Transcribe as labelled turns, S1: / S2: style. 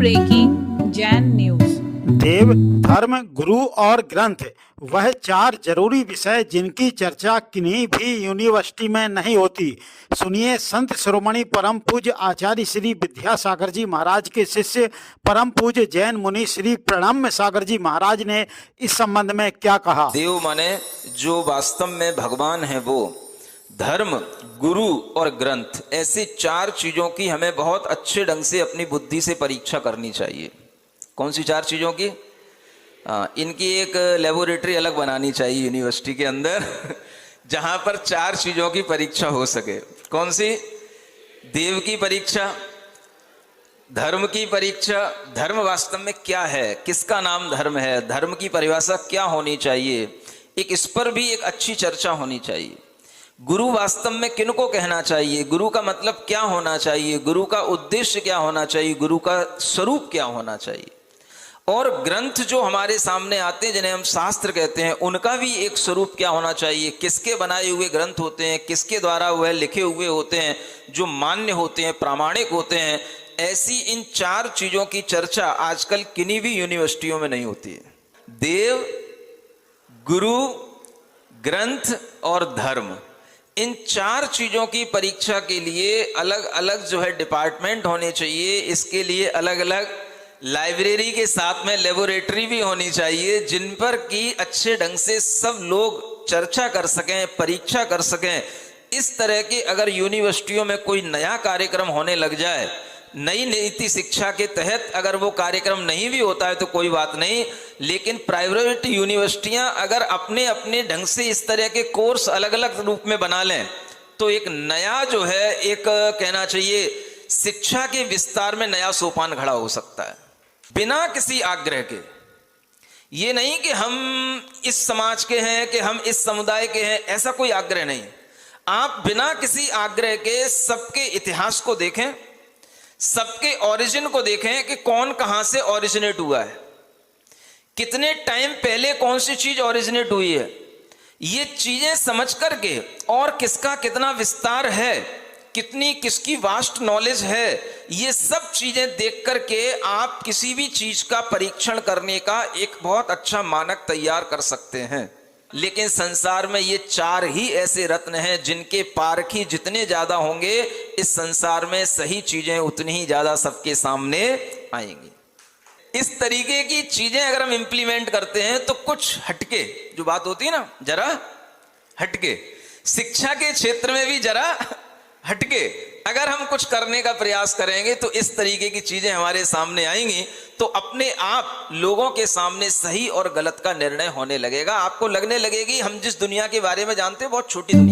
S1: Breaking Jain news.
S2: देव, धर्म, गुरु और ग्रंथ वह चार जरूरी विषय जिनकी चर्चा किन्हीं भी यूनिवर्सिटी में नहीं होती। सुनिए संत शिरोमणि परम पूज्य आचार्य श्री विद्यासागर जी महाराज के शिष्य परम पूज्य जैन मुनि श्री प्रणम्य सागर जी महाराज ने इस संबंध में क्या कहा।
S3: देव माने जो वास्तव में भगवान है, वो धर्म, गुरु और ग्रंथ, ऐसी चार चीजों की हमें बहुत अच्छे ढंग से अपनी बुद्धि से परीक्षा करनी चाहिए। कौन सी चार चीजों की? इनकी एक लेबोरेटरी अलग बनानी चाहिए यूनिवर्सिटी के अंदर जहां पर चार चीजों की परीक्षा हो सके। कौन सी? देव की परीक्षा, धर्म की परीक्षा, धर्म वास्तव में क्या है, किसका नाम धर्म है, धर्म की परिभाषा क्या होनी चाहिए, एक इस पर भी एक अच्छी चर्चा होनी चाहिए। गुरु वास्तव में किनको कहना चाहिए, गुरु का मतलब क्या होना चाहिए, गुरु का उद्देश्य क्या होना चाहिए, गुरु का स्वरूप क्या होना चाहिए, और ग्रंथ जो हमारे सामने आते हैं जिन्हें हम शास्त्र कहते हैं, उनका भी एक स्वरूप क्या होना चाहिए, किसके बनाए हुए ग्रंथ होते हैं, किसके द्वारा वह लिखे हुए होते हैं, जो मान्य होते हैं, प्रामाणिक होते हैं। ऐसी इन चार चीजों की चर्चा आजकल किन्हीं भी यूनिवर्सिटियों में नहीं होती है। देव, गुरु, ग्रंथ और धर्म, इन चार चीजों की परीक्षा के लिए अलग अलग जो है डिपार्टमेंट होने चाहिए। इसके लिए अलग अलग लाइब्रेरी के साथ में लेबोरेटरी भी होनी चाहिए, जिन पर कि अच्छे ढंग से सब लोग चर्चा कर सकें, परीक्षा कर सकें। इस तरह के अगर यूनिवर्सिटियों में कोई नया कार्यक्रम होने लग जाए, नई नीति शिक्षा के तहत अगर वो कार्यक्रम नहीं भी होता है तो कोई बात नहीं, लेकिन प्राइवेट यूनिवर्सिटियां अगर अपने अपने ढंग से इस तरह के कोर्स अलग अलग रूप में बना लें तो एक नया जो है, एक कहना चाहिए शिक्षा के विस्तार में नया सोपान खड़ा हो सकता है, बिना किसी आग्रह के। ये नहीं कि हम इस समाज के हैं, कि हम इस समुदाय के हैं, ऐसा कोई आग्रह नहीं। आप बिना किसी आग्रह के सबके इतिहास को देखें, सबके ओरिजिन को देखें कि कौन कहां से ओरिजिनेट हुआ है, कितने टाइम पहले कौन सी चीज ओरिजिनेट हुई है। ये चीजें समझ करके और किसका कितना विस्तार है, कितनी किसकी वास्ट नॉलेज है, ये सब चीजें देख करके आप किसी भी चीज का परीक्षण करने का एक बहुत अच्छा मानक तैयार कर सकते हैं। लेकिन संसार में ये चार ही ऐसे रत्न हैं जिनके पारखी जितने ज्यादा होंगे, इस संसार में सही चीजें उतनी ही ज्यादा सबके सामने आएंगी। इस तरीके की चीजें अगर हम इंप्लीमेंट करते हैं तो कुछ हटके जो बात होती है ना, जरा हटके, शिक्षा के क्षेत्र में भी जरा हटके अगर हम कुछ करने का प्रयास करेंगे तो इस तरीके की चीजें हमारे सामने आएंगी, तो अपने आप लोगों के सामने सही और गलत का निर्णय होने लगेगा। आपको लगने लगेगी हम जिस दुनिया के बारे में जानते हैं बहुत छोटी दुनिया